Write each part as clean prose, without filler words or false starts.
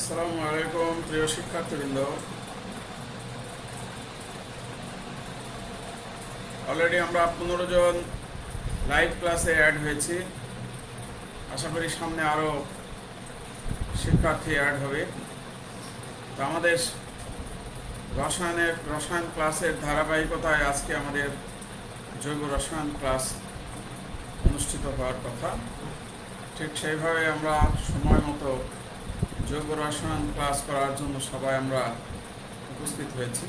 আসসালামু আলাইকুম প্রিয় শিক্ষার্থীবৃন্দ। অলরেডি আমরা 15 জন লাইভ ক্লাসে অ্যাড হয়েছি। আশা করি সামনে আরও শিক্ষার্থী অ্যাড হবে। তো আমাদের রসায়ন ক্লাসের ধারাবাহিকতায় আজকে আমাদের জৈব রসায়ন ক্লাস অনুষ্ঠিত হওয়ার কথা। ঠিক সেইভাবে আমরা সময় মতো জৈব রসায়ন ক্লাস করার জন্য সবাই আমরা উপস্থিত হয়েছি।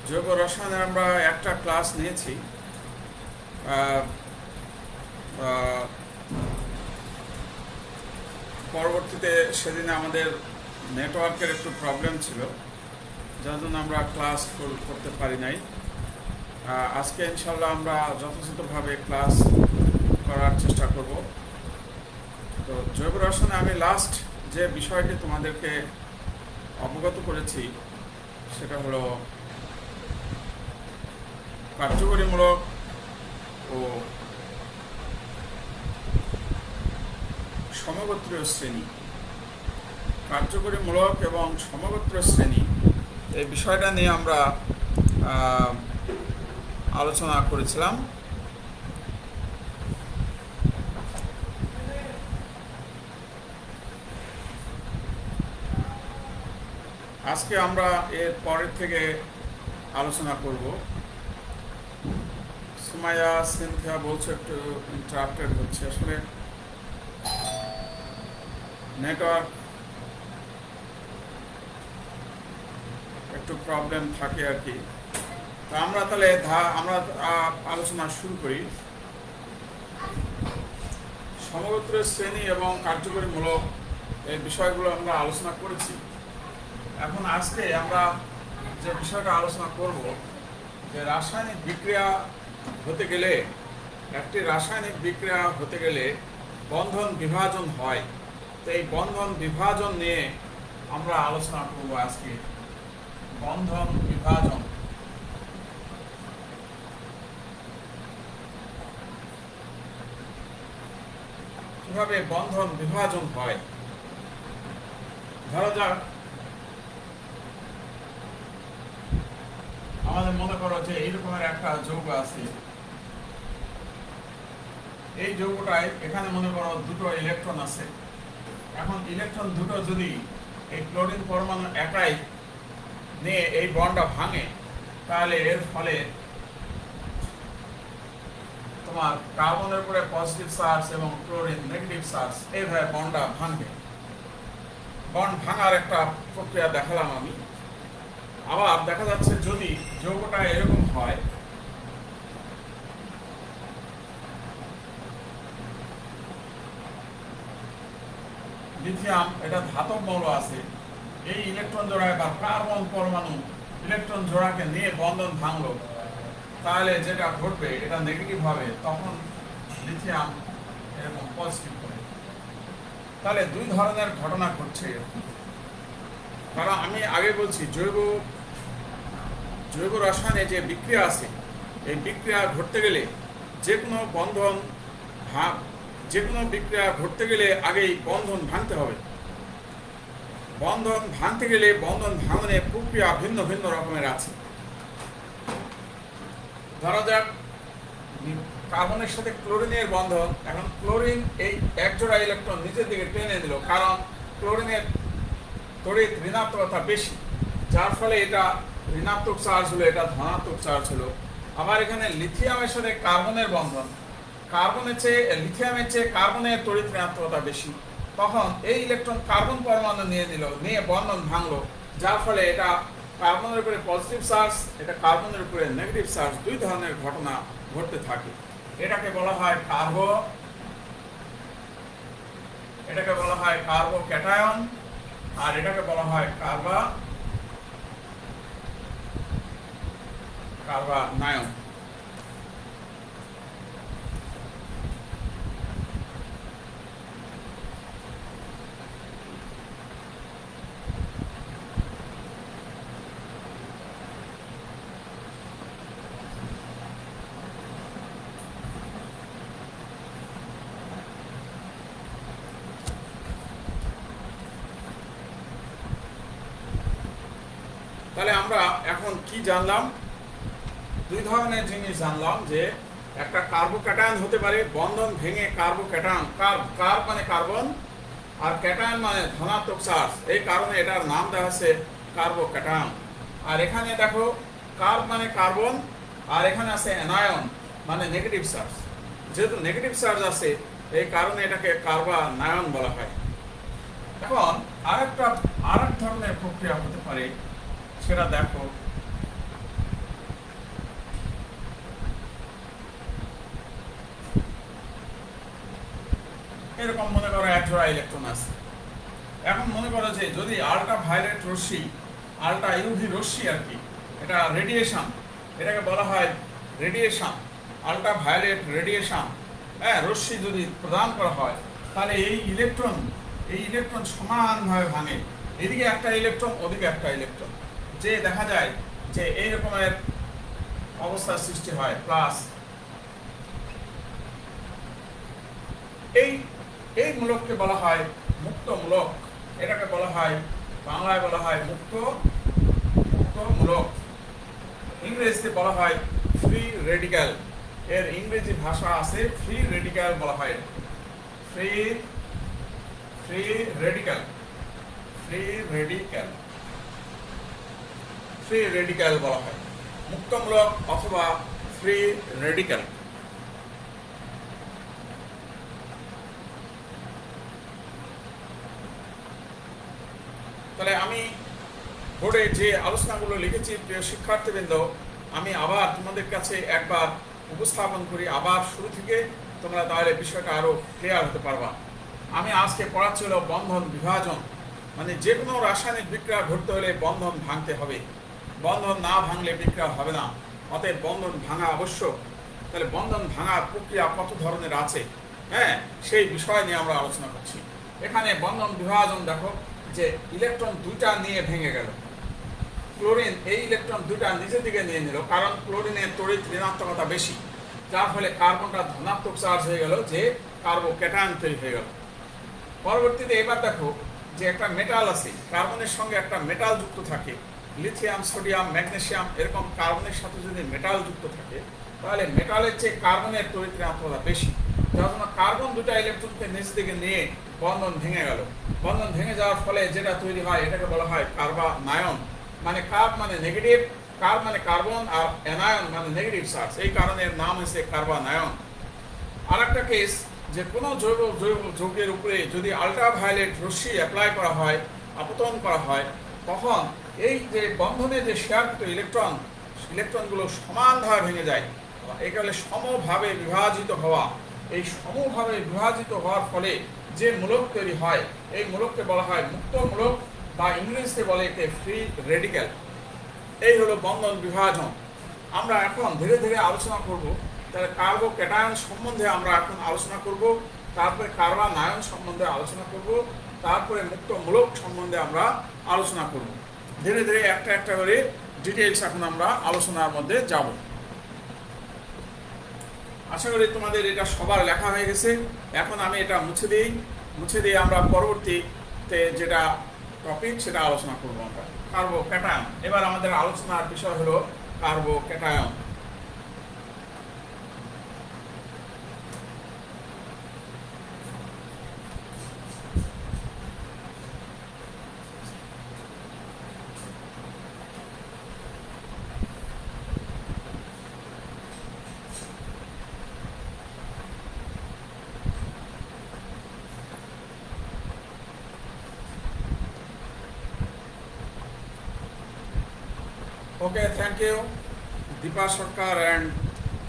জৈব রসায়নে আমরা একটা ক্লাস নিয়েছি, পরবর্তীতে সেদিন আমাদের নেটওয়ার্কের একটু প্রবলেম ছিল, যার জন্য আমরা ক্লাস করতে পারি নাই। আজকে ইনশাল্লাহ আমরা যথাযথভাবে ক্লাস করার চেষ্টা করব। তো জৈব রসায়নে আমি লাস্ট যে বিষয়টি তোমাদেরকে অবগত করেছি সেটা হলো কার্যকরীমূলক ও সমগোত্রীয় শ্রেণী। কার্যকরীমূলক এবং সমগোত্রীয় শ্রেণী এই বিষয়টা নিয়ে আমরা আলোচনা করেছিলাম। আজকে আমরা এর পরের থেকে আলোচনা করব। সুমাইয়া সিনথিয়া বলছে একটু ইন্টারাপ্টেড হচ্ছে, আসলে নেটওয়ার্ক একটু প্রবলেম থাকে আর কি। তো আমরা তাহলে আমরা আলোচনা শুরু করি। সমগোত্রীয় শ্রেণী এবং কার্যকরীমূলক এই বিষয়গুলো আমরা আলোচনা করেছি। এখন আজকে আমরা যে বিষয়টা আলোচনা করব, যে রাসায়নিক বিক্রিয়া হতে গেলে, একটি রাসায়নিক বিক্রিয়া হতে গেলে বন্ধন বিভাজন হয়। তো এই বন্ধন বিভাজন নিয়ে আমরা আলোচনা করব আজকে। বন্ধন বিভাজন, কিভাবে বন্ধন বিভাজন হয়। ধরা যাক আমাদের মনে করো যে এইরকমের একটা যৌগ আছে। এই যৌগটায় এখানে মনে করো দুটো ইলেকট্রন আছে। এখন ইলেকট্রন দুটো যদি এই ক্লোরিন পরমাণু একাই নিয়ে এই বন্ডটা ভাঙে, তাহলে এর ফলে তোমার কার্বনের উপরে পজিটিভ চার্জ এবং ক্লোরিন নেগেটিভ চার্জ, এইভাবে বন্ডটা ভাঙবে। বন্ড ভাঙার একটা প্রক্রিয়া দেখালাম আমি। আবার দেখা যাচ্ছে যদি যৌগটা এরকম হয়, লিথিয়াম এটা ধাতব মৌল আছে, এই ইলেকট্রন জোড়ায় বা কার্বন পরমাণু ইলেকট্রন জোড়াকে নিয়ে বন্ধন ভাঙলো, তাহলে যেটা ঘটবে এটা নেগেটিভ হবে, তখন লিথিয়াম এরকম পজিটিভ হবে। তাহলে দুই ধরনের ঘটনা ঘটছে। কারণ আমি আগে বলছি জৈব রসায়নে যে বিক্রিয়া আছে, এই বিক্রিয়া ঘটতে গেলে যে কোনো বিক্রিয়া ঘটতে গেলে আগেই বন্ধন ভাঙতে হবে। বন্ধন ভাঙতে গেলে বন্ধন ভাঙনের প্রক্রিয়া ভিন্ন ভিন্ন রকমের আছে। ধরা যাক কার্বনের সাথে ক্লোরিনের বন্ধন। এখন ক্লোরিন এই একজোড়া ইলেকট্রন নিচের দিকে টেনে দিল, কারণ ক্লোরিনের তড়িৎ ঋণাত্মকতা বেশি, যার ফলে এটা ঋণাত্মক চার্জ হলো, এটা ধনাত্মক চার্জ হলো। আবার এখানে লিথিয়ামের সাথে কার্বনের বন্ধন, লিথিয়ামের চেয়ে কার্বনের তড়িৎ ঋণাত্মকতা বেশি, তখন এই ইলেকট্রন কার্বন পরমাণু নিয়ে বন্ধন ভাঙলো, যার ফলে এটা কার্বনের উপরে পজিটিভ চার্জ, এটা কার্বনের উপরে নেগেটিভ চার্জ, দুই ধরনের ঘটনা ঘটতে থাকে। এটাকে বলা হয় কার্বো ক্যাটায়ন, আর এটাকে বলা হয় কার্বানায়ন। তাহলে আমরা এখন কি জানলাম? দুই ধরনের জিনিস জানলাম, যে একটা কার্বোক্যাটায়ন হতে পারে বন্ধন ভেঙে কার্বোক্যাটায়ন, কার্ব মানে কার্বন আর ক্যাটায়ন মানে ধনাত্মক চার্জ, এই কারণে এটার নাম দেওয়া হচ্ছে কার্বোক্যাটায়ন। আর এখানে দেখো কার্ব মানে কার্বন আর এখানে আছে অ্যানায়ন মানে নেগেটিভ চার্জ। যেহেতু নেগেটিভ চার্জ আছে এই কারণে এটাকে কার্বানায়ন বলা হয়। এখন আরেক ধরনের প্রক্রিয়া হতে পারে, সেটা দেখো। এরকম মনে করো এক জোড়া ইলেকট্রন আছে। এখন মনে করো যে যদি আল্ট্রা ভায়োলেট রশ্মি, আল্ট্রা ইউভি রশ্মি আর কি, এটা রেডিয়েশন, এটাকে বলা হয় রেডিয়েশন, আল্ট্রা ভায়োলেট রেডিয়েশন, হ্যাঁ, রশ্মি যদি প্রদান করা হয় তাহলে এই ইলেকট্রন সমানভাবে ভাঙে, এদিকে একটা ইলেকট্রন ওদিকে একটা ইলেকট্রন, যে দেখা যায় যে এই রকমের অবস্থার সৃষ্টি হয় প্লাস। এই মূলককে বলা হয় মুক্ত মূলক, এটাকে বলা হয় বাংলায় বলা হয় মুক্ত মূলক, ইংরেজিতে বলা হয় ফ্রি রেডিক্যাল। এর ইংরেজি ভাষা আছে ফ্রি রেডিক্যাল বলা হয়, ফ্রি রেডিক্যাল বলা হয়, মুক্তমূলক অথবা ফ্রি রেডিক্যাল। তাহলে আমি বোর্ডে যে আলোচনাগুলো লিখেছি প্রিয় শিক্ষার্থীবৃন্দ, আমি আবার তোমাদের কাছে একবার উপস্থাপন করি, আবার শুরু থেকে তোমরা তাহলে বিষয়টা আরো ক্লিয়ার হতে পারবা। আমি আজকে পড়াচ্ছিল বন্ধন বিভাজন, মানে যে কোনো রাসায়নিক বিক্রিয়া ঘটতে হলে বন্ধন ভাঙতে হবে, বন্ধন না ভাঙলে বিক্রিয়া হবে না, অতএব বন্ধন ভাঙা আবশ্যক। তাহলে বন্ধন ভাঙার প্রক্রিয়া কত ধরনের আছে, হ্যাঁ, সেই বিষয় নিয়ে আমরা আলোচনা করছি। এখানে বন্ধন বিভাজন দেখো, যে ইলেকট্রন দুইটা নিয়ে ভেঙে গেল, ক্লোরিন এই ইলেকট্রন দুইটা নিজের দিকে নিয়ে নিল, কারণ ক্লোরিনের তড়িৎ ঋণাত্মকতা বেশি, যার ফলে কার্বনটা ধনাত্মক চার্জ হয়ে গেল, যে কার্বোক্যাটায়ন তৈরি হয়ে গেল। পরবর্তীতে এবার দেখো যে একটা মেটাল আছে, কার্বনের সঙ্গে একটা মেটাল যুক্ত থাকে, লিথিয়াম, সোডিয়াম, ম্যাগনেসিয়াম, এরকম কার্বনের সাথে যদি মেটাল যুক্ত থাকে তাহলে মেটালের চেয়ে কার্বনের তড়িৎ ঋণাত্মকতা বেশি, যার জন্য কার্বন দুটা ইলেকট্রনকে নিচ দিকে নিয়ে বন্ধন ভেঙে গেল। বন্ধন ভেঙে যাওয়ার ফলে যেটা তৈরি হয় এটাকে বলা হয় কার্বানায়ন, মানে কার্ব মানে নেগেটিভ, কার্ব মানে কার্বন, আর অ্যানায়ন মানে নেগেটিভ চার্জ, এই কারণে এর নাম হচ্ছে কার্বানায়ন। আর একটা কেস, যে কোনো জৈব যৌগের উপরে যদি আল্ট্রাভায়োলেট রশ্মি অ্যাপ্লাই করা হয়, আপতন করা হয়, তখন এই যে বন্ধনে যে শেয়ারকৃত ইলেকট্রনগুলো সমানভাবে ভেঙে যায়, এগুলো সমভাবে বিভাজিত হওয়া। এই সমভাবে বিভাজিত হওয়ার ফলে যে মূলক তৈরি হয় এই মূলককে বলা হয় মুক্ত মূলক, বা ইংরেজিতে বলে একে ফ্রি রেডিক্যাল। এই হলো বন্ধন বিভাজন। আমরা এখন ধীরে ধীরে আলোচনা করব। তাহলে কার্বোক্যাটায়ন সম্বন্ধে আমরা এখন আলোচনা করব, তারপরে কার্বানায়ন সম্বন্ধে আলোচনা করব, তারপরে মুক্ত মূলক সম্বন্ধে আমরা আলোচনা করব। ধীরে ধীরে একটা একটা করে ডিটেইলস এখন আমরা আলোচনার মধ্যে যাব। আশা করি তোমাদের এটা সবার লেখা হয়ে গেছে। এখন আমি এটা মুছে দিই আমরা পরবর্তীতে যেটা টপিক সেটা আলোচনা করব আমরা, কার্বোক্যাটায়ন। এবার আমাদের আলোচনার বিষয় হলো carbocation. Okay, thank you, Deepa Sarkar and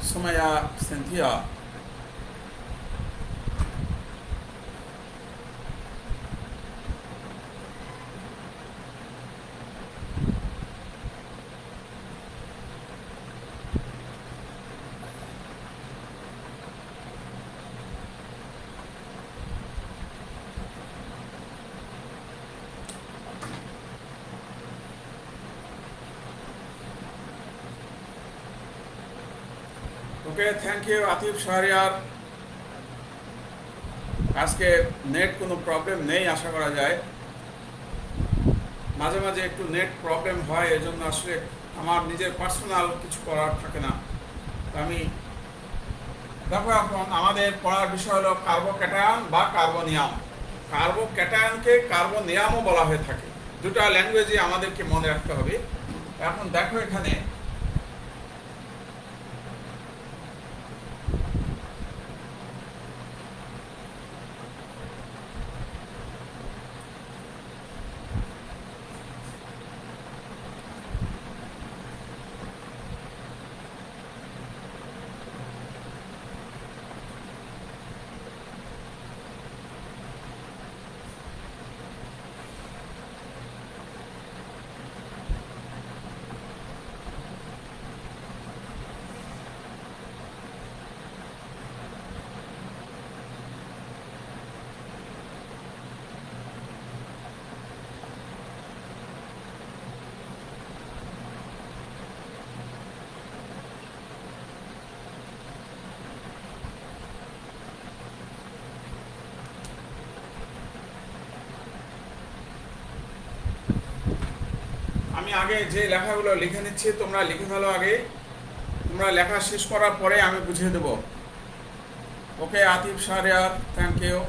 Sumaya Cynthia. Okay, thank you Atif Shahriar. আজকে নেট কোনো প্রবলেম নেই আশা করা যায়। মাঝে মাঝে একটু নেট প্রবলেম হয়, এজন্য আসলে আমার নিজের পার্সোনাল কিছু করার থাকে না। আমি দেখো, এখন আমাদের পড়ার বিষয় হলো কার্বোক্যাটায়ন বা কার্বনিয়াম। কার্বোক্যাটায়নকে কার্বনিয়ামও বলা হয়ে থাকে। দুটা ল্যাঙ্গুয়েজে আমাদেরকে মনে রাখতে হবে। এখন দেখো, এখানে আমি আগে যে লেখাগুলো লিখে নিচ্ছি, তোমরা লিখে ফেলো আগে। তোমরা লেখা শেষ করার পরে আমি বুঝিয়ে দেবো। ওকে আতিফ শাহরিয়ার, থ্যাংক ইউ।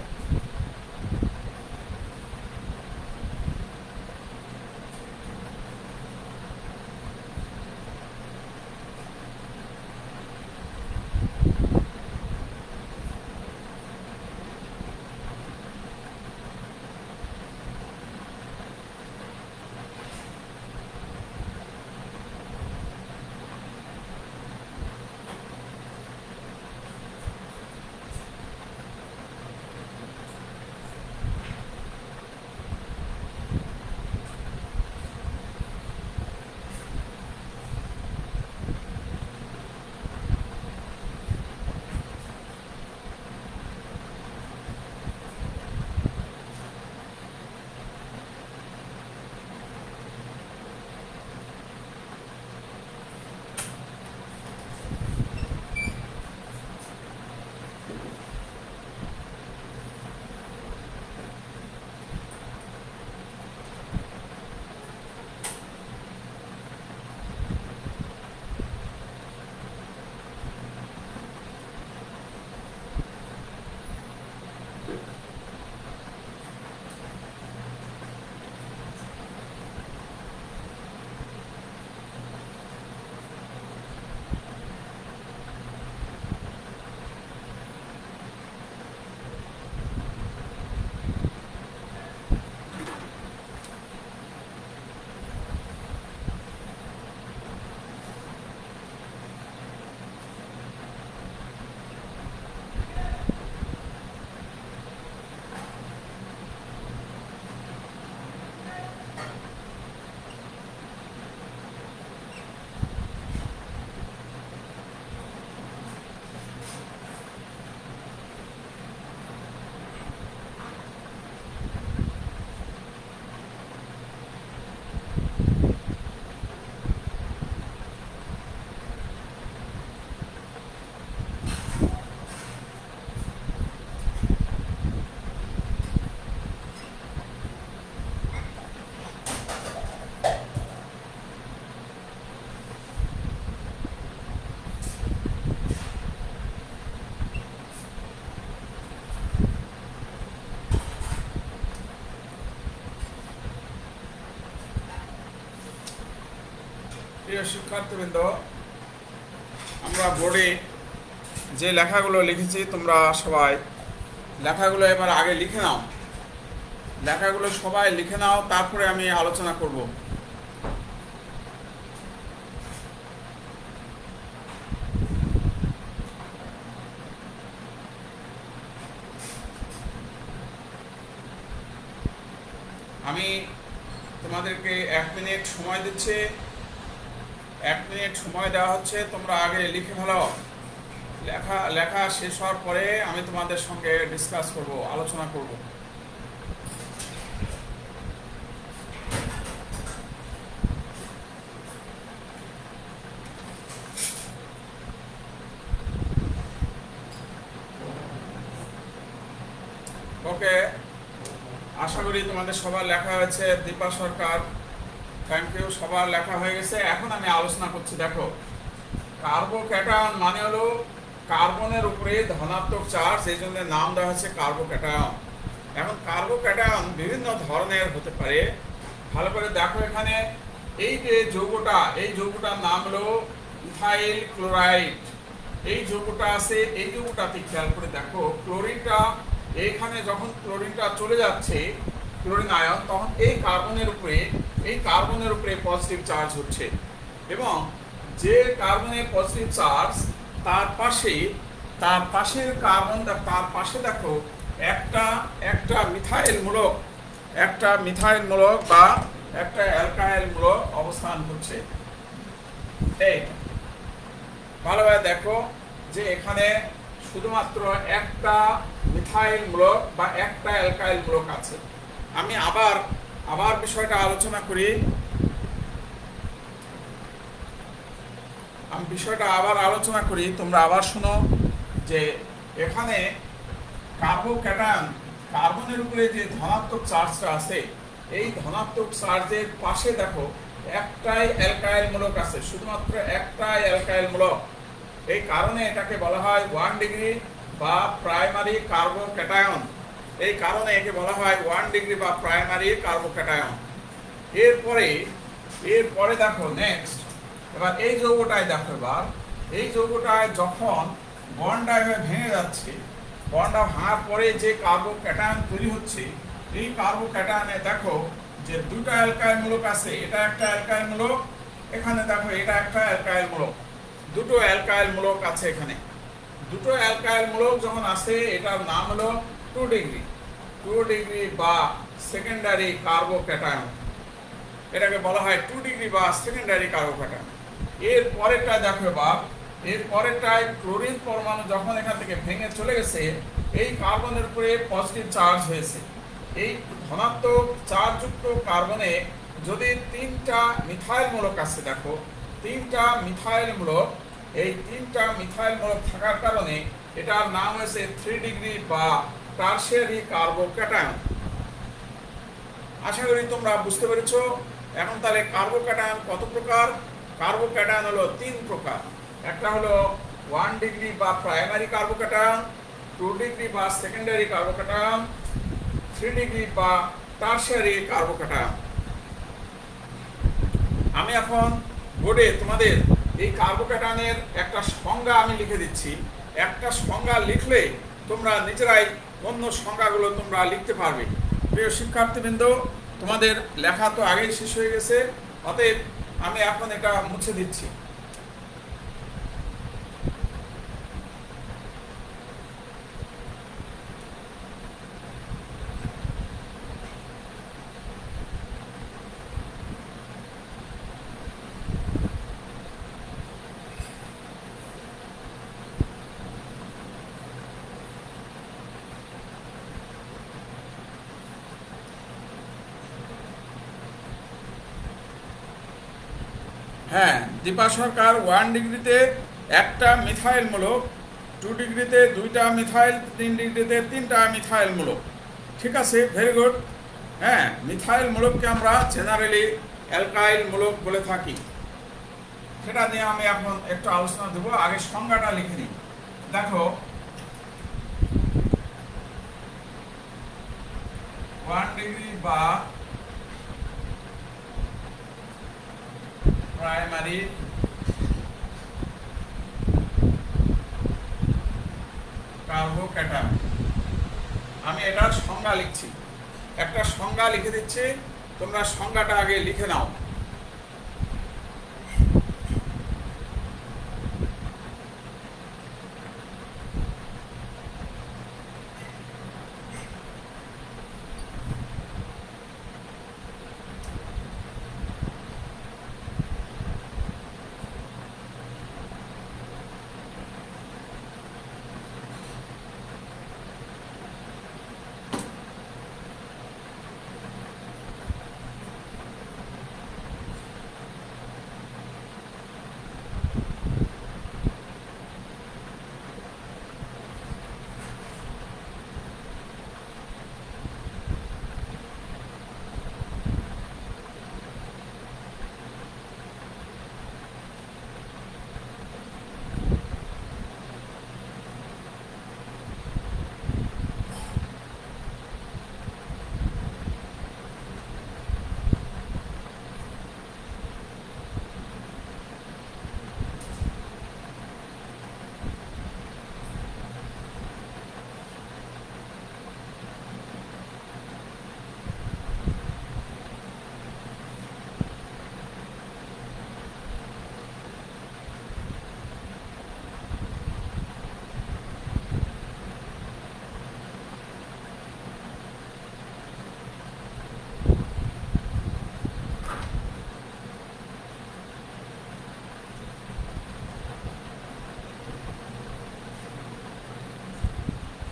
প্রিয় শিক্ষার্থীবৃন্দ, আমরা বোর্ডে যে লেখাগুলো লিখেছি, তোমরা সবাই লেখাগুলো এবার আগে লিখে নাও। লেখাগুলো সবাই লিখে নাও, তারপরে আমি আলোচনা করব। আমি তোমাদেরকে 1 মিনিট সময় দিচ্ছি। 1 মিনিট সময় দেওয়া হচ্ছে, তোমরা আগে লিখে ফেলো। লেখা শেষ হওয়ার পরে আমি তোমাদের সঙ্গে ডিসকাস করব, আলোচনা করব। ওকে, আশা করি তোমাদের সবার লেখা হয়েছে। দীপা সরকার, থ্যাংক ইউ, সবার লেখা হয়ে গেছে। এখন আমি আলোচনা করছি। দেখো, কার্বোক্যাটায়ন মানে হলো কার্বনের উপরে ধনাত্মক চার্জ, এই জন্য নাম দেওয়া হচ্ছে কার্বোক্যাটায়ন। এখন কার্বোক্যাটায়ন বিভিন্ন ধরনের হতে পারে। ভালো করে দেখো, এখানে এই যে যৌগটা, এই যৌগটার নাম হলো ইথাইল ক্লোরাইড। এই যৌগটা আছে, এই যৌগটাতে খেয়াল করে দেখো, ক্লোরিনটা এইখানে যখন ক্লোরিনটা চলে যাচ্ছে, ক্লোরিন আয়ন, তখন এই কার্বনের উপরে পজিটিভ চার্জ হচ্ছে, এবং যে কার্বনের পজিটিভ চার্জ তার পাশের কার্বন, তার পাশে দেখো একটা মিথাইল মূলক বা একটা অ্যালকাইল মূলক অবস্থান করছে। এই ভালোভাবে দেখো যে এখানে শুধুমাত্র একটা মিথাইল মূলক বা একটা অ্যালকাইল মূলক আছে। আমি আবার বিষয়টা আলোচনা করি। তোমরা আবার শোনো যে এখানে কার্বনের উপরে যে ধনাত্মক চার্জটা আছে, এই ধনাত্মক চার্জের পাশে দেখো একটাই অ্যালকাইল মূলক আছে, শুধুমাত্র একটাই অ্যালকাইল মূলক। এই কারণে এটাকে বলা হয় 1 ডিগ্রি বা প্রাইমারি কার্বোক্যাটায়ন। এই কারণে একে বলা হয় 1 ডিগ্রি বা প্রাইমারি কার্বোক্যাটায়ন। এরপরে দেখো নেক্সট, এবার এই যৌগটায় দেখো, এই যৌগটায় যখন বন্ডটা ভেঙে যাচ্ছে, বন্ডটা ভাঙার পরে যে কার্বোক্যাটায়ন তৈরি হচ্ছে, এই কার্বোক্যাটায়নে দেখো যে দুটো অ্যালকাইল মূলক আছে। এটা একটা অ্যালকাইল মূলক, এখানে দেখো এটা একটা অ্যালকাইল মূলক। দুটো অ্যালকাইল মূলক আছে এখানে। দুটো অ্যালকাইল মূলক যখন আছে, এটার নাম হলো 2 ডিগ্রি বা সেকেন্ডারি কার্বোক্যাটায়ন। এটাকে বলা হয় 2 ডিগ্রি বা সেকেন্ডারি কার্বোক্যাটায়ন। এর পরেরটা দেখো, এর পরেরটায় ক্লোরিন পরমাণু যখন এখান থেকে ভেঙে চলে গেছে, এই কার্বনের উপরে পজিটিভ চার্জ হয়েছে। এই ধনাত্মক চার্জযুক্ত কার্বনে যদি 3টা মিথাইল মূলক আছে, দেখো 3টা মিথাইল মূলক, এই 3টা মিথাইল মূলক থাকার কারণে এটার নাম হয়েছে 3 ডিগ্রি বা টারশিয়ারি কার্বোক্যাটায়ন। আশা করি তোমরা বুঝতে পেরেছো। এখন তাহলে কার্বোক্যাটায়ন কত প্রকার? কার্বোক্যাটায়ন হলো 3 প্রকার। একটা হলো 1 ডিগ্রি বা প্রাইমারি কার্বোক্যাটায়ন, 2 ডিগ্রি বা সেকেন্ডারি কার্বোক্যাটায়ন, 3 ডিগ্রি বা টারশিয়ারি কার্বোক্যাটায়ন। আমি এখন বোর্ডে তোমাদের এই কার্বোক্যাটায়নের একটা সংজ্ঞা আমি লিখে দিচ্ছি। একটা সংজ্ঞা লিখলে তোমরা নিজেরাই অন্য সংজ্ঞাগুলো তোমরা লিখতে পারবে। প্রিয় শিক্ষার্থীবৃন্দ, তোমাদের লেখা তো আগেই শেষ হয়ে গেছে, অতএব আমি এখন এটা মুছে দিচ্ছি। হ্যাঁ, দীপা সরকার, 1 ডিগ্রিতে একটা মিথাইল মূলক, 2 ডিগ্রিতে 2টা মিথাইল, 3 ডিগ্রিতে 3টা মিথাইল মূলক। ঠিক আছে, ভেরি গুড। হ্যাঁ, মিথাইল মূলককে আমরা জেনারেলি অ্যালকাইল মূলক বলে থাকি। সেটা নিয়ে আমি এখন একটু আলোচনা দেবো। আগে সংজ্ঞাটা লিখে নিই। দেখো, 1 ডিগ্রি বা প্রাইমারি কার্বোক্যাটায়ন, আমি এটার সংজ্ঞা লিখছি। একটা সংজ্ঞা লিখে দিচ্ছি, তোমরা সংজ্ঞাটা আগে লিখে নাও।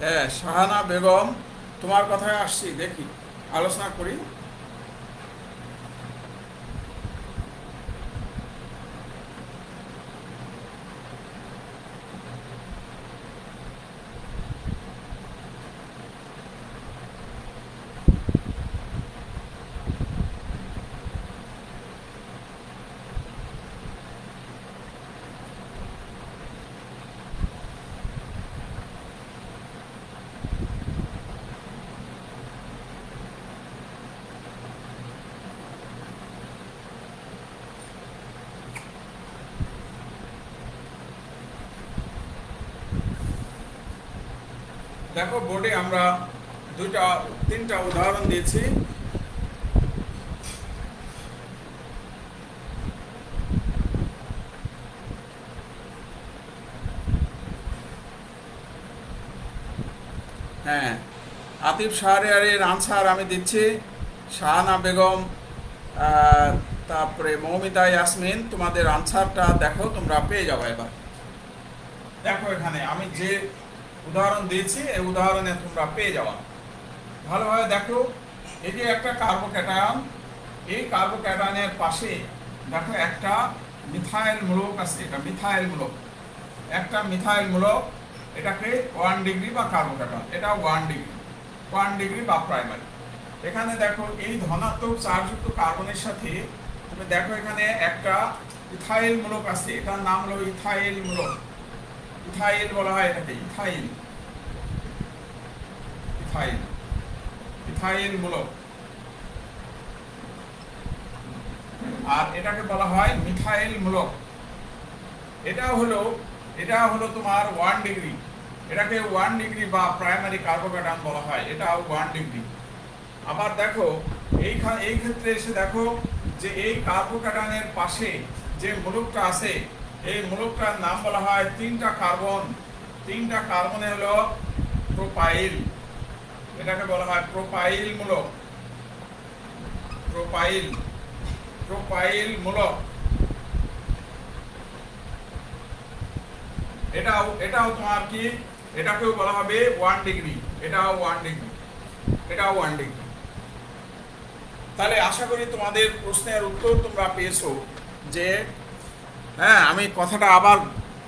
হ্যাঁ, শাহানা বেগম, তোমার কথায় আসছি, দেখি আলোচনা করি। দেখো, বোর্ডে আমরা তিনটা উদাহরণ দিয়েছি। হ্যাঁ, আতিফ শাহরিয়ারের আনসার আমি দিচ্ছি, শাহানা বেগম, তারপরে মৌমিতা ইয়াসমিন, তোমাদের আনসারটা দেখো, তোমরা পেয়ে যাবে। এবার দেখো, এখানে আমি যে উদাহরণ দিয়েছি এই উদাহরণে তোমরা পেয়ে যাওয়া। ভালোভাবে দেখো, এই যে একটা কার্বোক্যাটায়ন, এই কার্বোক্যাটায়নের পাশে দেখো একটা মিথাইল মূলক আছে। এটা মিথাইল মূলক, একটা মিথাইল মূলক, এটাকে 1 ডিগ্রি বা কার্বোক্যাটায়ন, এটা 1 ডিগ্রি বা প্রাইমারি। এখানে দেখো, এই ধনাত্মক চার্জযুক্ত কার্বনের সাথে তুমি দেখো এখানে একটা ইথাইল মূলক আছে, এটার নাম হলো ইথাইল মূলক। ইথাইল বলা হয় এটাকে, ইথাইল ইথাইল ইথাইল মূলক। আর এটাকে বলা হয় মিথাইল মূলক। এটা হলো তোমার 1 ডিগ্রি, এটাকে 1 ডিগ্রি বা প্রাইমারি কার্বোক্যাটায়ন বলা হয়, এটাও 1 ডিগ্রি। আবার দেখো, এই ক্ষেত্রে এসে দেখো যে এই কার্বোক্যাটায়নের পাশে যে মূলকটা আছে, এই মূলকটার নাম বলা হয় তিনটা কার্বনে হলো প্রোপাইল। এটাকে বলা হয় প্রোপাইল মূলক। প্রোপাইল মূলক। এটাও তোমার কি, এটাকেও বলা হবে 1 ডিগ্রি, এটাও 1 ডিগ্রি। তাহলে আশা করি তোমাদের প্রশ্নের উত্তর তোমরা পেয়েছো। যে হ্যাঁ, আমি কথাটা আবার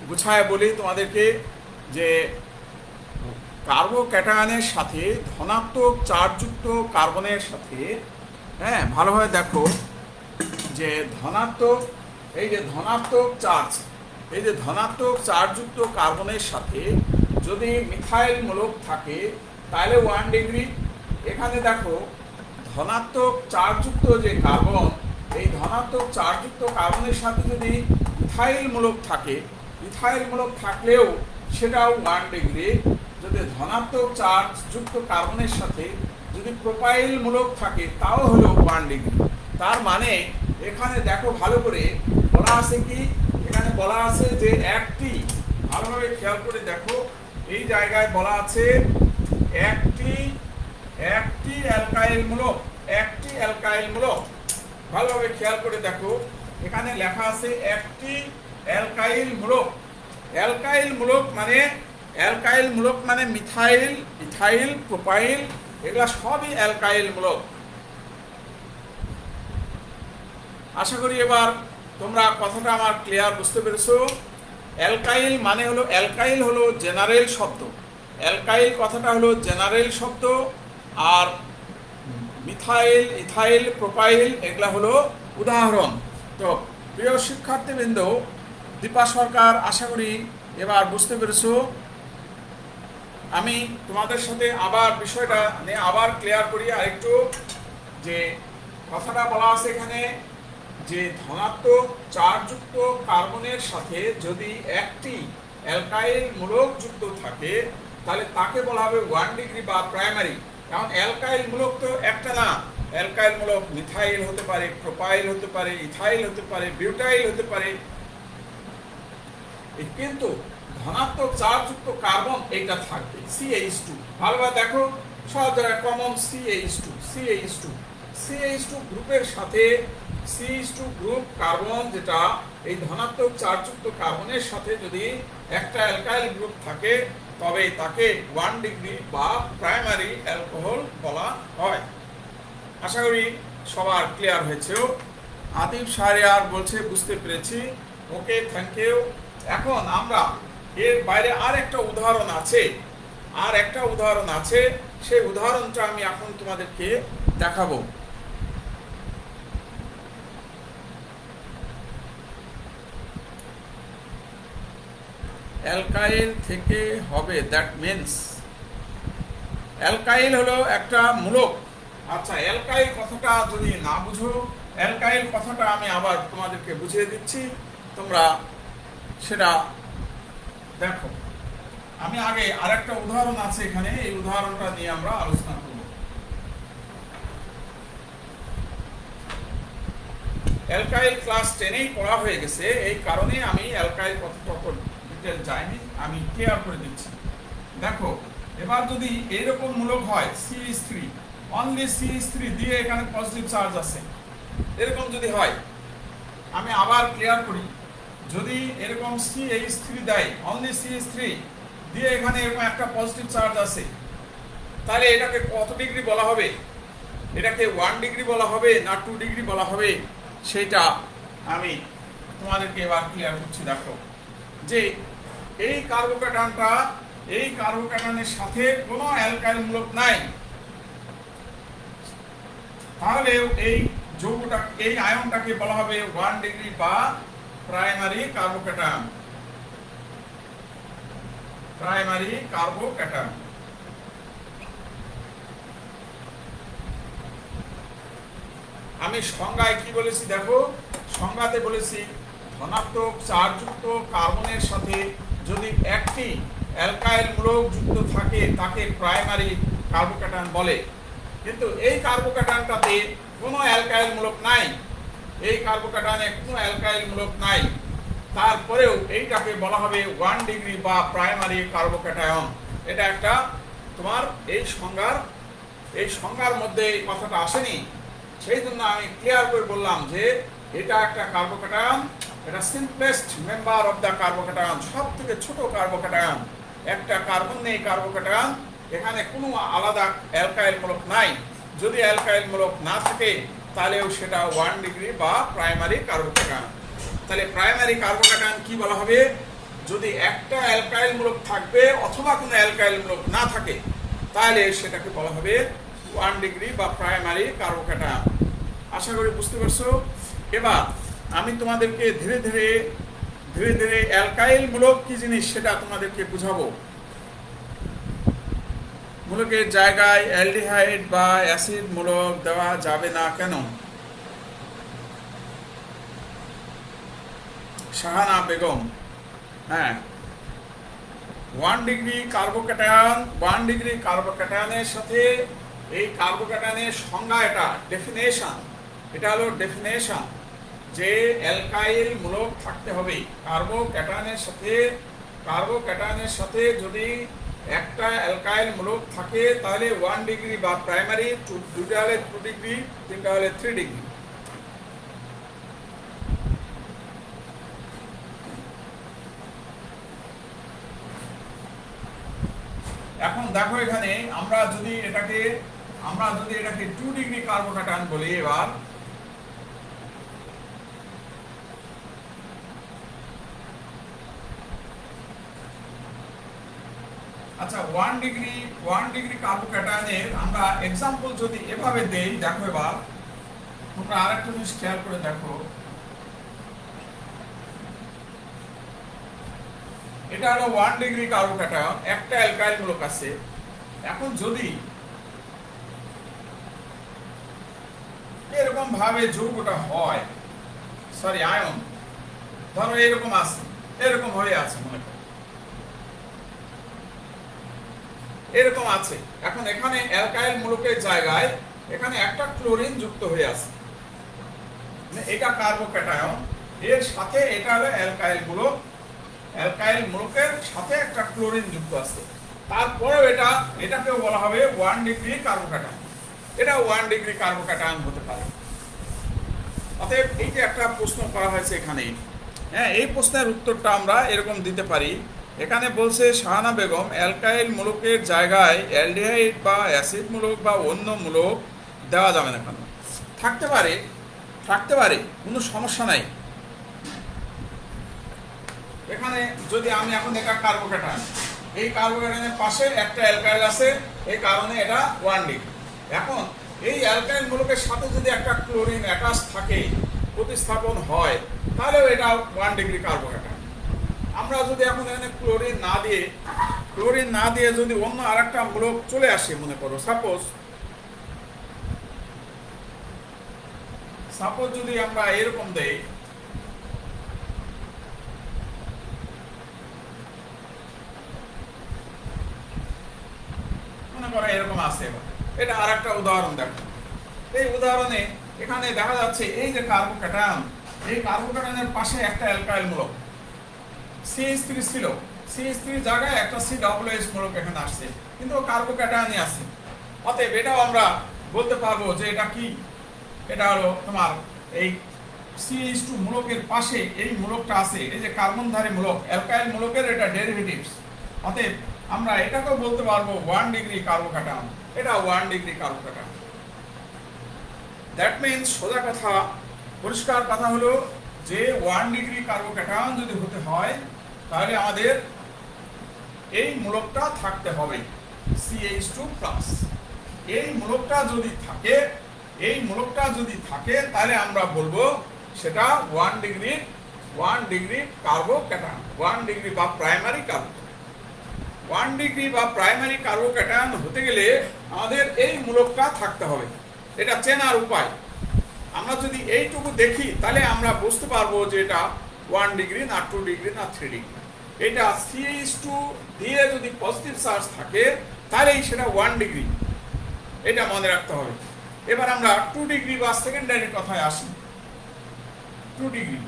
গুছায় বলি তোমাদেরকে, যে কার্বোক্যাটায়নের সাথে ধনাত্মক চার্জযুক্ত কার্বনের সাথে, হ্যাঁ ভালোভাবে দেখো, যে এই যে ধনাত্মক চার্জযুক্ত কার্বনের সাথে যদি মিথাইল মূলক থাকে তাহলে 1 ডিগ্রি। এখানে দেখো, ধনাত্মক চার্জযুক্ত যে কার্বন, এই ধনাত্মক চার্জযুক্ত কার্বনের সাথে যদি ইথাইল মূলক থাকে, ইথাইল মূলক থাকলেও সেটাও 1 ডিগ্রি। যদি ধনাত্মক চার্জযুক্ত কার্বনের সাথে যদি প্রোপাইল মূলক থাকে তাও হলো 1 ডিগ্রি। তার মানে এখানে দেখো ভালো করে বলা আছে কি, এখানে বলা আছে যে একটি, ভালোভাবে খেয়াল করে দেখো, এই জায়গায় বলা আছে একটি অ্যালকাইল মূলক। ভালোভাবে খেয়াল করে দেখো, এখানে লেখা আছে একটি অ্যালকাইল মূলক মানে মিথাইল, ইথাইল, প্রোপাইল, এগুলা সবই অ্যালকাইল মূলক। আশা করি এবার তোমরা কথাটা আমার ক্লিয়ার বুঝতে পেরেছো। অ্যালকাইল মানে হলো, অ্যালকাইল হলো জেনারেল শব্দ, অ্যালকাইল কথাটা হলো জেনারেল শব্দ, আর মিথাইল, ইথাইল, প্রোপাইল এগুলা হলো উদাহরণ। তো প্রিয় শিক্ষার্থীবৃন্দ, দীপা সরকার, আশা করি এবার বুঝতে পেরেছো। আমি তোমাদের সাথে আবার বিষয়টা নিয়ে আবার ক্লিয়ার করি আরেকটু। যে কথাটা বলা আছে এখানে, যে ধনাত্মক চার্জযুক্ত কার্বনের সাথে যদি একটি অ্যালকাইল মূলক যুক্ত থাকে তাহলে তাকে বলা হবে 1 ডিগ্রি বা প্রাইমারি। কারণ অ্যালকাইল মূলক তো একটা না, অ্যালকাইল মূলক মিথাইল হতে পারে, প্রোপাইল হতে পারে, ইথাইল হতে পারে, বিউটাইল হতে পারে, কিন্তু ধনাত্মক চার্জযুক্ত কার্বন এইটা থাকবে CH2। ভালোভাবে দেখো, সব জায়গায় কমন CH2 গ্রুপের সাথে CH2 গ্রুপ কার্বন, যেটা এই ধনাত্মক চার্জযুক্ত কার্বনের সাথে যদি একটা অ্যালকাইল গ্রুপ থাকে তবে তাকে 1 ডিগ্রি বা প্রাইমারি অ্যালকোহল বলা হয়। আশা করি সবার ক্লিয়ার হয়েছে। আতিফ শাহরিয়ার বলছে বুঝতে পেরেছি। ওকে, থ্যাংক ইউ। এখন আমরা এর বাইরে আর একটা উদাহরণ আছে, সেই উদাহরণটা আমি এখন তোমাদেরকে দেখাবো। অ্যালকাইল থেকে হবে, দ্যাট মিন্স অ্যালকাইল হলো একটা মূলক। আচ্ছা, অ্যালকাইল কথাটা যদি না বুঝো, অ্যালকাইল কথাটা আমি আবার তোমাদেরকে বুঝিয়ে দিচ্ছি, তোমরা সেটা দেখো। আমি আগে আরেকটা উদাহরণ আছে এখানে, এই উদাহরণটা নিয়ে আমরা আলোচনা করব। অ্যালকাইল ক্লাস 10এই পড়া হয়ে গেছে, এই কারণে আমি অ্যালকাইল কথাটা ডিটেইল যাইনি, আমি ক্লিয়ার করে দিচ্ছি। দেখো, এবার যদি এইরকম মূলক হয় CH3, অনলি CH3 দিয়ে এখানে পজিটিভ চার্জ আছে, এরকম যদি হয়, আমি আবার ক্লিয়ার করি, যদি এরকম CH3 দেয়, অনলি CH3 দিয়ে এখানে এরকম একটা পজিটিভ চার্জ আছে, তাহলে এটাকে কত ডিগ্রি বলা হবে? এটাকে 1 ডিগ্রি বলা হবে না 2 ডিগ্রি বলা হবে? সেটা আমি তোমাদেরকে এবার ক্লিয়ার করছি। দেখো যে এই কার্বোক্যাটায়নের সাথে কোনো অ্যালকাইল মূলক নাই, তাহলে এই যৌগটা, এই আয়নটাকে বলা হবে 1 ডিগ্রি বা প্রাইমারি কার্বোক্যাটায়ন। আমি সংজ্ঞায় কি বলেছি দেখো, সংজ্ঞাতে বলেছি ধনাত্মক চার্জযুক্ত কার্বনের সাথে যদি একটি অ্যালকাইল মূলক যুক্ত থাকে তাকে প্রাইমারি কার্বোক্যাটায়ন বলে। কিন্তু এই কার্বোক্যাটায়নটাতে কোনো অ্যালকাইল মূলক নাই, তারপরেও এইটাকে বলা হবে 1 ডিগ্রি বা প্রাইমারি কার্বোক্যাটায়ন। এটা একটা তোমার এই সংজ্ঞার মধ্যে এই কথাটা আসেনি, সেই জন্য আমি ক্লিয়ার করে বললাম যে এটা একটা কার্বোক্যাটায়ন, এটা simplest member of the carbocation, সব থেকে ছোট কার্বোক্যাটায়ন, একটা কার্বন নেই কার্বোক্যাটায়ন, এখানে কোনো আলাদা অ্যালকাইল মূলক নাই। যদি অ্যালকাইল মূলক না থাকে তাহলেও সেটা 1 ডিগ্রি বা প্রাইমারি কার্বোক্যাটায়ন। তাহলে প্রাইমারি কার্বোক্যাটায়ন কি বলা হবে? যদি একটা অ্যালকাইল মূলক থাকবে অথবা কোনো অ্যালকাইল মূলক না থাকে, তাহলে সেটাকে বলা হবে 1 ডিগ্রি বা প্রাইমারি কার্বোক্যাটায়ন। আশা করি বুঝতে পারছো। এবার আমি তোমাদেরকে ধীরে ধীরে অ্যালকাইল মূলক কি জিনিস সেটা তোমাদেরকে বুঝাবো। মূলকের জায়গায় অ্যালডিহাইড বা অ্যাসিড মূলক দেওয়া যাবে না কেন? শাহানা বেগম, হ্যাঁ, 1 ডিগ্রি কার্বোক্যাটায়নের সাথে এই কার্বোক্যাটায়নের সংজ্ঞা, এটা ডেফিনেশন, এটা হলো ডেফিনেশন যে অ্যালকাইল মূলক থাকতে হবে কার্বোক্যাটায়নের সাথে যদি একটা অ্যালকাইল মূলক থাকে তাহলে 1 ডিগ্রি বা প্রাইমারি, দুইটা হলে 2 ডিগ্রি, তিনটা হলে 3 ডিগ্রি। এখন দেখো এখানে আমরা যদি এটাকে 2 ডিগ্রি কার্বোক্যাটায়ন বলি, এবার আচ্ছা 1 ডিগ্রি কার্বোক্যাটায়নের আমরা এক্সাম্পল যদি এভাবে দেই, দেখো এবার তোমরা আরেকটা জিনিস খেয়াল করে দেখো, এটা হলো 1 ডিগ্রি কার্বোক্যাটায়ন, একটা অ্যালকাইল মূলক আছে। এখন যদি এরকম ভাবে যৌগটা হয়, সরি আয়ন, ধরো এরকম আছে, এরকম হয়ে আছে, মনে করো এরকম আছে। এখন এখানে অ্যালকাইল মূলকের জায়গায় এখানে একটা ক্লোরিন যুক্ত হয়ে আছে, এটা কার্বোক্যাটায়ন, এর সাথে এটা হলো অ্যালকাইল মূলকের সাথে একটা ক্লোরিন যুক্ত আছে। তারপরেও এটাকেও বলা হবে 1 ডিগ্রি কার্বোক্যাটায়ন, এটা 1 ডিগ্রি কার্বোক্যাটায়ন হতে পারে। অতএব এই যে একটা প্রশ্ন করা হয়েছে এখানে, হ্যাঁ, এই প্রশ্নের উত্তরটা আমরা এরকম দিতে পারি এখানে বলছে শাহানা বেগম অ্যালকাইল মূলকের জায়গায় অ্যালডিহাইড বা অ্যাসিড মূলক বা অন্য মূলক দেওয়া যাবে না কেন? থাকতে পারে, থাকতে পারে, কোনো সমস্যা নাই। এখানে যদি আমি এখন এটা কার্বোক্যাটায়ন, এই কার্বোক্যাটায়নের পাশে একটা অ্যালকাইল আছে, এই কারণে এটা 1 ডিগ্রি। এখন এই অ্যালকাইল মূলকের সাথে যদি একটা ক্লোরিন অ্যাটাচ থাকে, প্রতিস্থাপন হয়, তাহলেও এটা 1 ডিগ্রি কার্বোক্যাটায়ন। আমরা যদি এখন এখানে ক্লোরিন না দিয়ে যদি অন্য আরেকটা মূলক চলে আসে, মনে করো সাপোজ যদি আমরা এরকম দেই, মনে করো এরকম আছে, এটা আরেকটা উদাহরণ দেখো। এই উদাহরণে এখানে দেখা যাচ্ছে এই যে কার্বোক্যাটায়ন, এই কার্বোক্যাটায়নের পাশে একটা অ্যালকাইল মূলক CH3 ছিল, CH3 জায়গায় একটা COOH মূলক এখানে আসছে, কিন্তু কার্বোক্যাটায়নই আছে। অতএব এটাও আমরা বলতে পারবো যে এটা কি, এটা হলো তোমার এই CH2 মূলকের পাশে এই মূলকটা আছে, এই যে কার্বনধারী মূলক, অ্যালকাইল মূলকের এটা ডেরিভেটিভস। অতএব আমরা এটাকেও বলতে পারবো 1 ডিগ্রি কার্বোক্যাটায়ন, এটা 1 ডিগ্রি কার্বোক্যাটায়ন। দ্যাট মিনস সোজা কথা, পরিষ্কার কথা হলো যে 1 ডিগ্রি কার্বোক্যাটায়ন যদি হতে হয়, তাহলে আমাদের এই মূলকটা থাকতে হবে CH2+। এই মূলকটা যদি থাকে তাহলে আমরা বলবো সেটা 1 ডিগ্রি কার্বোক্যাটায়ন, 1 ডিগ্রি বা প্রাইমারি কার্বোক্যাটায়ন। 1 ডিগ্রি বা প্রাইমারি কার্বোক্যাটায়ন হতে গেলে আমাদের এই মূলকটা থাকতে হবে। এটা চেনার উপায়, আমরা যদি এইটুকু দেখি তাহলে আমরা বুঝতে পারবো যে এটা 1 ডিগ্রি না 2 ডিগ্রি না 3 ডিগ্রি। এটা CH2 দিয়ে যদি পজিটিভ চার্জ থাকে তাহলেই সেটা 1 ডিগ্রি, এটা মনে রাখতে হবে। এবার আমরা 2 ডিগ্রি বা সেকেন্ডারি কথায় আসি। 2 ডিগ্রি,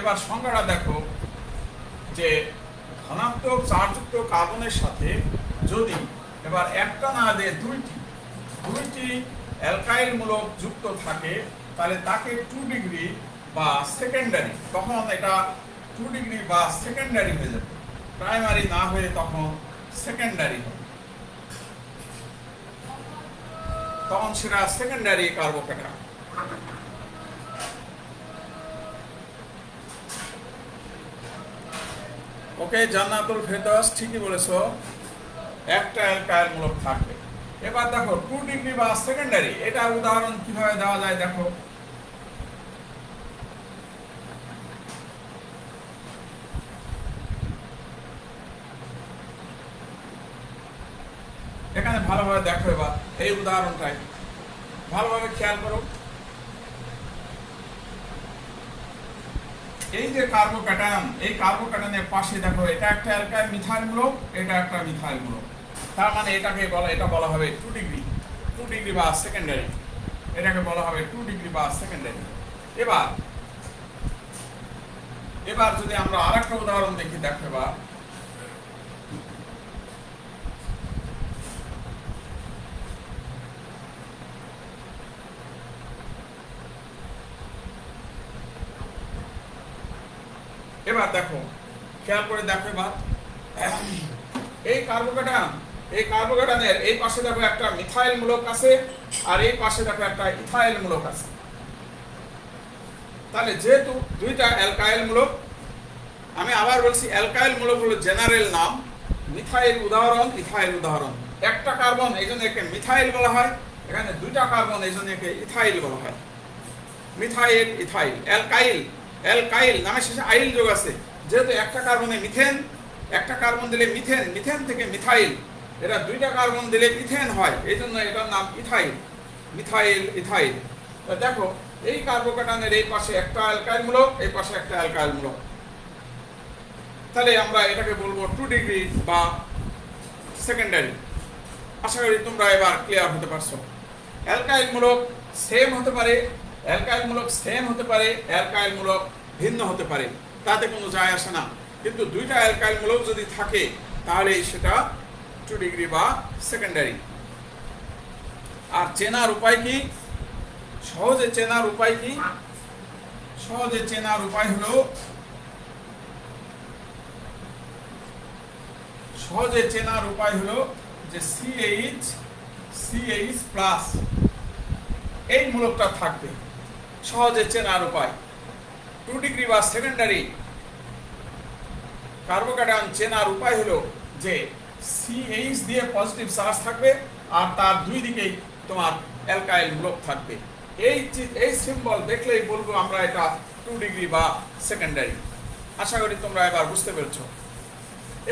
এবার সংখ্যাটা দেখো যে ধনাত্মক চার্জযুক্ত কার্বনের সাথে যদি এবার একটা না দিয়ে দুইটি অ্যালকাইল মূলক যুক্ত থাকে, তাহলে তাকে 2 ডিগ্রি বা সেকেন্ডারি, তখন এটা 2 ডিগ্রি বা সেকেন্ডারি হয়ে যাবে, প্রাইমারি না হয়ে তখন সেকেন্ডারি হবে, তখন সেটা সেকেন্ডারি কার্বোক্যাটায়ন। ওকে, জান্নাতুল ফেরদৌস ঠিকই বলেছো, একটা অ্যালকাইল মূলক থাকবে। এবার দেখো 2 ডিগ্রি বা সেকেন্ডারি, এটা উদাহরণ কিভাবে দেওয়া যায় দেখো। এখানে ভালোভাবে দেখো, এবার এই উদাহরণটাই ভালোভাবে খেয়াল করো। এই যে কার্বোক্যাটায়ন, এই কার্বোক্যাটায়নের পাশে দেখো এটা একটা অ্যালকাইল মিথাইল মূলক, এটা একটা মিথাইল মূলক, তার মানে এটা বলা হবে 2 ডিগ্রি বা সেকেন্ডারি, এটাকে বলা হবে 2 ডিগ্রি বা সেকেন্ডারি। এবার যদি আমরা আরেকটা উদাহরণ দেখি, দেখো এবার দেখো, খেয়াল করে দেখো এবার এই কার্বোক্যাটায়নের এই পাশে দেখো একটা মিথাইল মূলক আছে, আর এই পাশে দেখো একটা ইথাইল মূলক আছে। তাহলে যেহেতু দুইটা অ্যালকাইল মূলক, আমি আবার বলছি অ্যালকাইল মূলক হলো জেনারেল নাম, মিথাইল উদাহরণ, ইথাইল উদাহরণ। একটা কার্বন এই জন্য একে মিথাইল বলা হয়, এখানে দুইটা কার্বন এই জন্য একে ইথাইল বলা হয়। মিথাইল, ইথাইল, অ্যালকাইল নামের শেষে আইল যোগ আছে, যেহেতু একটা কার্বনে মিথেন, একটা কার্বন দিলে মিথেন থেকে মিথাইল, এটা দুইটা কার্বন দিলে ইথেন হয়, এই জন্য এটার নাম ইথাইল। দেখো এই কার্বোক্যাটায়নের এই পাশে একটা অ্যালকাইল মূলক, এই পাশে একটা অ্যালকাইল মূলক, তাহলে আমরা এটাকে বলবো 2 ডিগ্রি বা সেকেন্ডারি। আশা করি তোমরা এবার ক্লিয়ার হতে পারছো। অ্যালকাইল মূলক সেম হতে পারে, অ্যালকাইল মূলক সেম হতে পারে, অ্যালকাইল মূলক ভিন্ন হতে পারে, তাতে কোনো যায় আসে না। কিন্তু দুইটা অ্যালকাইল মূলক যদি থাকে তাহলে সেটা 2 ডিগ্রি বা সেকেন্ডারি। আর চেনার উপায় কি? সহজে চেনার উপায় কি? সহজে চেনার উপায় হলো, সহজে চেনার উপায় হলো যে CH প্লাস এই মূলকটা থাকবে। সহজে চেনার উপায় 2 ডিগ্রি বা সেকেন্ডারি কার্বোক্যাটায়ন চেনার উপায় হলো যে CH দিয়ে পজিটিভ চার্জ থাকবে আর তার দুই দিকেই তোমার অ্যালকাইল মূলক থাকবে। এই সিম্বল দেখলেই বলবো আমরা এটা 2 ডিগ্রি বা সেকেন্ডারি। আশা করি তোমরা এবার বুঝতে পেরেছো।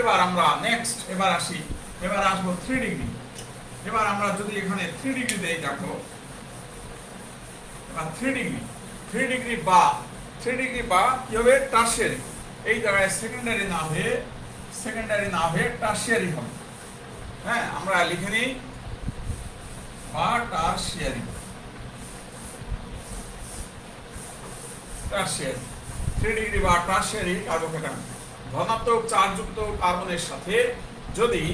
এবার আমরা নেক্সট এবার আসবো 3 ডিগ্রি। এবার আমরা যদি এখানে 3 ডিগ্রি দেই, দেখো এবার 3 ডিগ্রি বা কি হবে? টারশিয়ারি। এই জায়গায় সেকেন্ডারি না হয়ে টারশিয়ারি হবে। হ্যাঁ, আমরা লিখে নিই বা টারশিয়ারি। 3 ডিগ্রি বা টারশিয়ারি কার্বোক্যাটায়ন ধনাত্মক চার্জযুক্ত কার্বনের সাথে যদি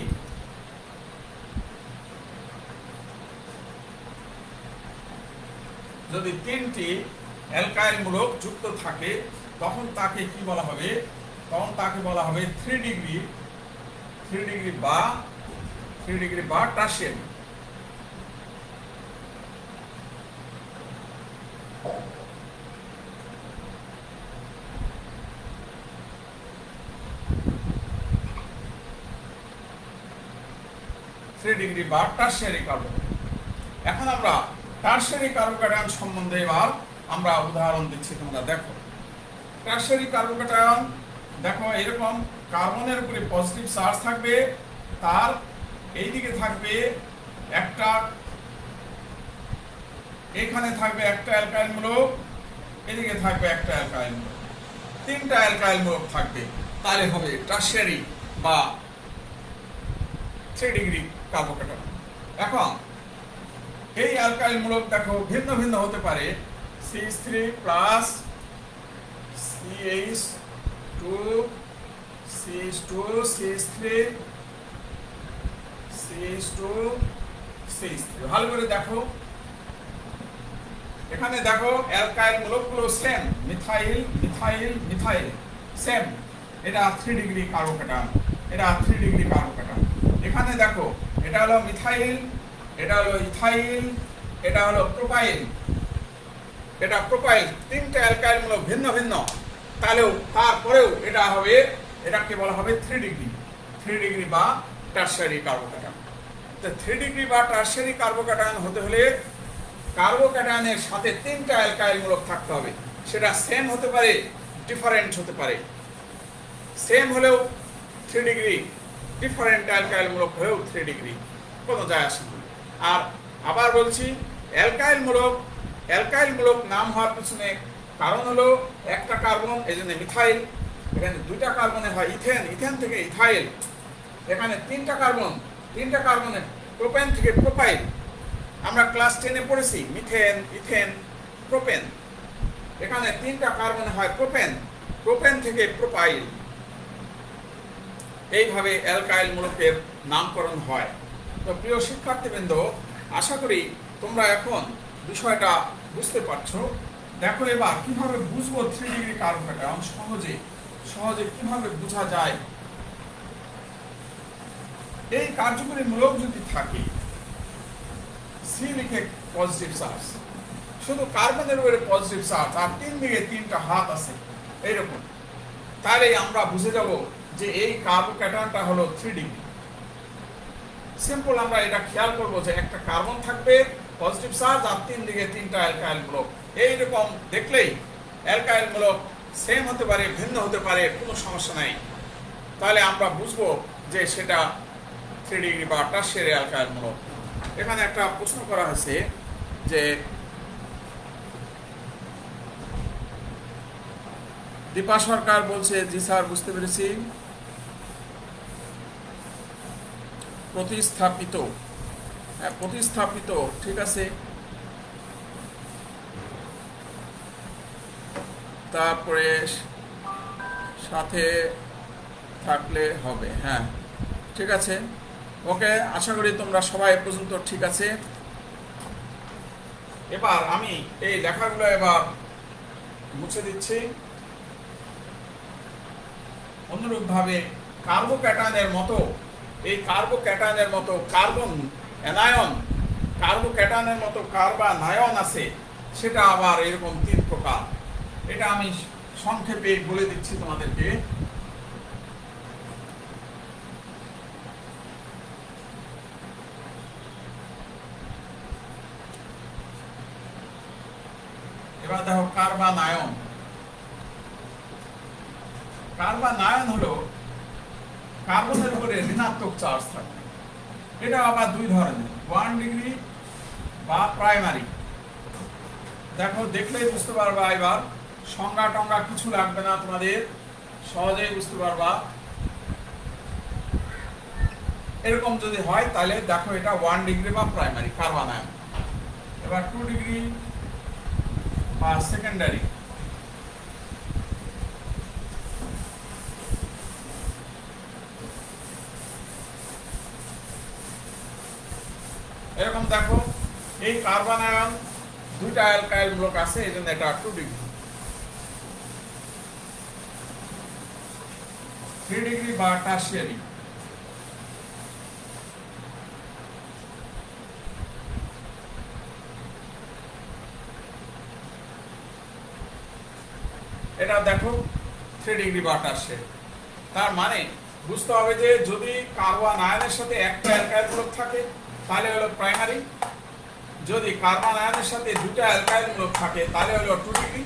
তিনটি অ্যালকাইল মূলক যুক্ত থাকে তখন তাকে কি বলা হবে? তখন তাকে বলা হবে 3 ডিগ্রি বা টারশিয়ারি। এখন আমরা টারশিয়ারি কার্বোক্যাটায়ন সম্বন্ধে এবার আমরা উদাহরণ দিচ্ছি, তোমরা দেখো। টারশিয়ারি কার্বোক্যাটায়ন দেখো এরকম কার্বনের উপরে পজিটিভ চার্জ থাকবে, তার এই দিকে থাকবে একটা, এখানে থাকবে একটা অ্যালকাইল মূলক, এদিকে থাকবে একটা অ্যালকাইল মূলক, তিনটা অ্যালকাইল মূলক থাকবে। তাহলে হবে টারশিয়ারি বা 3 ডিগ্রি কার্বোক্যাটায়ন। এখন এই অ্যালকাইল মূলক দেখো ভিন্ন ভিন্ন হতে পারে। CH3 প্লাস CH2 ভালো করে দেখো। এখানে দেখো অ্যালকাইল মূলকগুলো সেম, মিথাইল সেম। এটা 3 ডিগ্রি কার্বোক্যাটায়ন, এখানে দেখো এটা হলো মিথাইল, এটা হলো ইথাইল, এটা হলো প্রোপাইল, তিনটা অ্যালকাইল মূলক ভিন্ন ভিন্ন। তারপরেও এটাকে বলা হবে 3 ডিগ্রি বা টারশিয়ারি কার্বোক্যাটায়ন। তো 3 ডিগ্রি বা টারশিয়ারি কার্বোক্যাটায়ন হতে হলে কার্বোক্যাটায়নের সাথে তিনটা অ্যালকাইল মূলক থাকতে হবে। সেটা সেম হতে পারে, ডিফারেন্ট হতে পারে। সেম হলেও 3 ডিগ্রি, ডিফারেন্ট অ্যালকাইল মূলক হলেও 3 ডিগ্রি, কোনো যায় আসে না। আর আবার বলছি, অ্যালকাইল মূলক নাম হওয়ার পিছনে কারণ হলো একটা কার্বন, এই জন্য মিথাইল। এখানে দুইটা কার্বনে হয় ইথেন থেকে ইথাইল। এখানে তিনটা কার্বনে প্রোপেন থেকে প্রোপাইল। আমরা ক্লাস 10-এ পড়েছি মিথেন, ইথেন, প্রোপেন। এখানে তিনটা কার্বনে হয় প্রোপেন থেকে প্রোপাইল। এইভাবে অ্যালকাইল মূলকের নামকরণ হয়। তো প্রিয় শিক্ষার্থীবৃন্দ, আশা করি তোমরা এখন বিষয়টা বুঝতে পারছো। দেখো এবার কিভাবে বুঝবো 3 ডিগ্রি কার্বোক্যাটায়ন সহজে কিভাবে বোঝা যায়। এই কার্যকরী মূলক যদি থাকে, C লিখে পজিটিভ চার্জ, শুধু কার্বনের উপরে পজিটিভ চার্জ আর তিন দিকে তিনটা হাত আছে এইরকম, তাহলে আমরা বুঝে যাব যে এই কার্বোক্যাটায়নটা হলো 3 ডিগ্রি। সিম্পল আমরা এটা খেয়াল করবো যে একটা কার্বন থাকবে পজিটিভ চার্জ আর তিন দিকে তিনটা অ্যালকাইল মূলক। এইরকম দেখলেই অ্যালকাইল মূলক সেম হতে পারে, ভিন্ন হতে পারে, কোনো সমস্যা নাই। তাহলে আমরা বুঝবো যে সেটা 3 ডিগ্রি বা টারশিয়ারি অ্যালকাইল মূলক। এখানে একটা প্রশ্ন করা হয়েছে যে দীপা সরকার বলছে, জি স্যার বুঝতে পেরেছি। প্রতিস্থাপিত, ঠিক আছে। তারপরে সাথে থাকলে হবে। হ্যাঁ, ঠিক আছে, ওকে, আশা করি তোমরা সবাই এ পর্যন্ত ঠিক আছে। এবার আমি এই লেখাগুলো এবার মুছে দিচ্ছি। অনুরূপভাবে কার্বোক্যাটায়নের মতো এই কার্বোক্যাটায়নের মতো কার্বন অ্যানায়ন, কার্বোক্যাটায়নের মতো কার্বনায়ন আছে, সেটা আবার এরকম 3 প্রকার। এটা আমি সংক্ষেপে বলে দিচ্ছি তোমাদেরকে। এবার দেখো কার্বনায়ন। কার্বনায়ন হলো কার্বনের উপরে ঋণাত্মক চার্জ থাকে। এটা আবার 2 ধরনের, 1 ডিগ্রি বা প্রাইমারি। দেখো, দেখলেই বুঝতে পারবা, এবার সংজ্ঞা টঙ্গা কিছু লাগবে না, তোমাদের সহজেই বুঝতে পারবা। এরকম যদি হয় তাহলে দেখো এটা 1 ডিগ্রি বা প্রাইমারি কার্বনায়ন। এবার 2 ডিগ্রি বা সেকেন্ডারি। এরকম দেখো, এই কার্বনায়ন 2টা অ্যালকাইল মূলক আছে, এই জন্য এটা 2 ডিগ্রি। 3 ডিগ্রি বা টারশিয়ারি। এটা দেখো 3 ডিগ্রি বা টারশিয়ারি। তার মানে বুঝতে হবে যে যদি কার্বনায়নের সাথে একটা অ্যালকাইল মূলক থাকে তাহলে হলো প্রাইমারি, যদি কার্বনায়নের সাথে 2টা অ্যালকাইল মূলক থাকে তাহলে হলো 2 ডিগ্রি,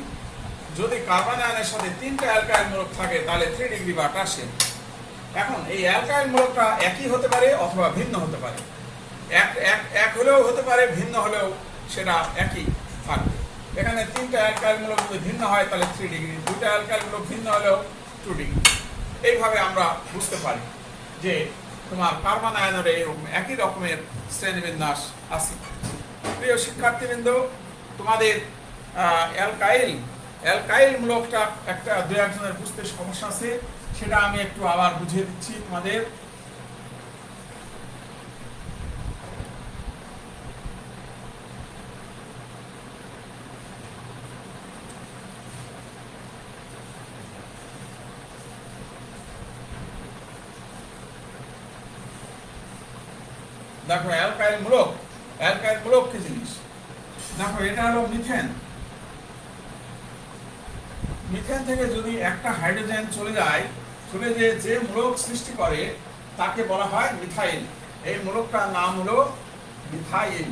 যদি কার্বনায়নের সাথে 3টা অ্যালকাইল মূলক থাকে তাহলে 3 ডিগ্রি বা টারশিয়ারি। এখন এই অ্যালকাইল মূলকটা একই হতে পারে অথবা ভিন্ন হতে পারে। এক হলেও হতে পারে, ভিন্ন হলেও সেটা একই থাকবে। এখানে 3টা অ্যালকাইল মূলক যদি ভিন্ন হয় তাহলে 3 ডিগ্রি, 2টা অ্যালকাইল মূলক ভিন্ন হলেও 2 ডিগ্রি। এইভাবে আমরা বুঝতে পারি যে তোমার কার্বনায়নের এইরকম একই রকমের শ্রেণীবিন্যাস আছে। প্রিয় শিক্ষার্থীবৃন্দ, তোমাদের অ্যালকাইল মূলকটা একটা 2-1 বুঝতে সমস্যা আছে, সেটা আমি একটু আবার বুঝিয়ে দিচ্ছি তোমাদের। দেখো, অ্যালকাইল মূলক কি জিনিস? দেখো, এটা হলো মিথেন। মিথেন থেকে যদি একটা হাইড্রোজেন চলে যায়, যে মূলক সৃষ্টি করে তাকে বলা হয় মিথাইল। এই মূলকটার নাম হলো মিথাইল।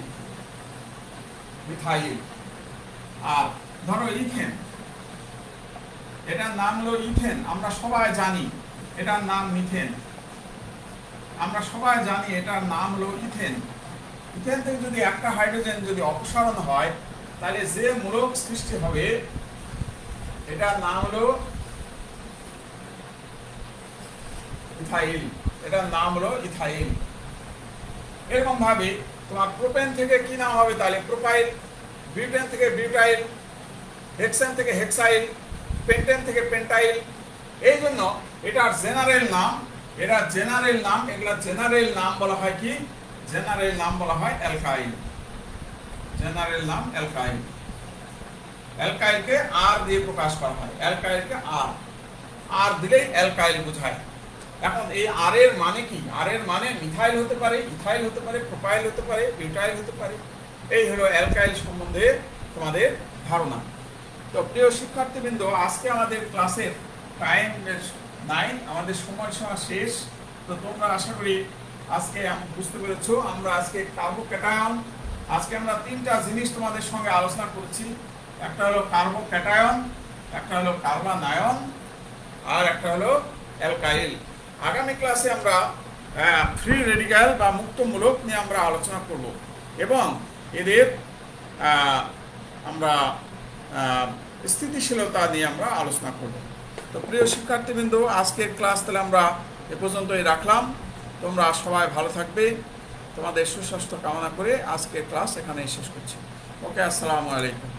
আর ধরো ইথেন, এটার নাম হলো ইথেন। আমরা সবাই জানি এটার নাম মিথেন, আমরা সবাই জানি এটার নাম হলো ইথেন। ইথেন থেকে যদি একটা হাইড্রোজেন যদি অপসারণ হয় তাহলে যে মূলক সৃষ্টি হবে এটার নাম হলো ইথাইল। এটার নাম হলো ইথাইল। এরকম ভাবে তোমার প্রোপেন থেকে কি নাম হবে? তাহলে প্রোপাইল। বিউটেন থেকে বিউটাইল, হেক্সেন থেকে হেক্সাইল, পেন্টেন থেকে পেন্টাইল। এই জন্য এটার জেনারেল নাম, এগুলা জেনারেল নাম বলা হয় কি? জেনারেল নাম বলা হয় অ্যালকাইল। জেনারেল নাম অ্যালকাইল। অ্যালকাইলকে আর দিয়ে প্রকাশ করা হয়। অ্যালকাইলকে আর দিলেই অ্যালকাইল বোঝায়। এখন এই আর এর মানে কি? আর এর মানে মিথাইল হতে পারে, ইথাইল হতে পারে, প্রোপাইল হতে পারে, বিউটাইল হতে পারে। এই হলো অ্যালকাইল সম্বন্ধে তোমাদের ধারণা। তো প্রিয় শিক্ষার্থীবৃন্দ, আজকে আমাদের ক্লাসের টাইম নাই, আমাদের সময়সীমা শেষ। তো তোমরা আশা করি আজকে বুঝতে পেরেছো। আমরা আজকে কার্বোক্যাটায়ন, আজকে আমরা 3টা জিনিস তোমাদের সঙ্গে আলোচনা করেছি। একটা হলো কার্বোক্যাটায়ন, একটা হলো কার্বনায়ন, আর একটা হলো অ্যালকাইল। আগামী ক্লাসে আমরা ফ্রি রেডিক্যাল বা মুক্ত মূলক নিয়ে আমরা আলোচনা করব এবং এদের আমরা স্থিতিশীলতা নিয়ে আমরা আলোচনা করব। তো প্রিয় শিক্ষার্থীবৃন্দ, আজকের ক্লাস তাহলে আমরা এ পর্যন্তই রাখলাম। তোমরা সবাই ভালো থাকবে, তোমাদের সুস্বাস্থ্য কামনা করে আজকের ক্লাস এখানেই শেষ করছি। ওকে, আসসালামু আলাইকুম।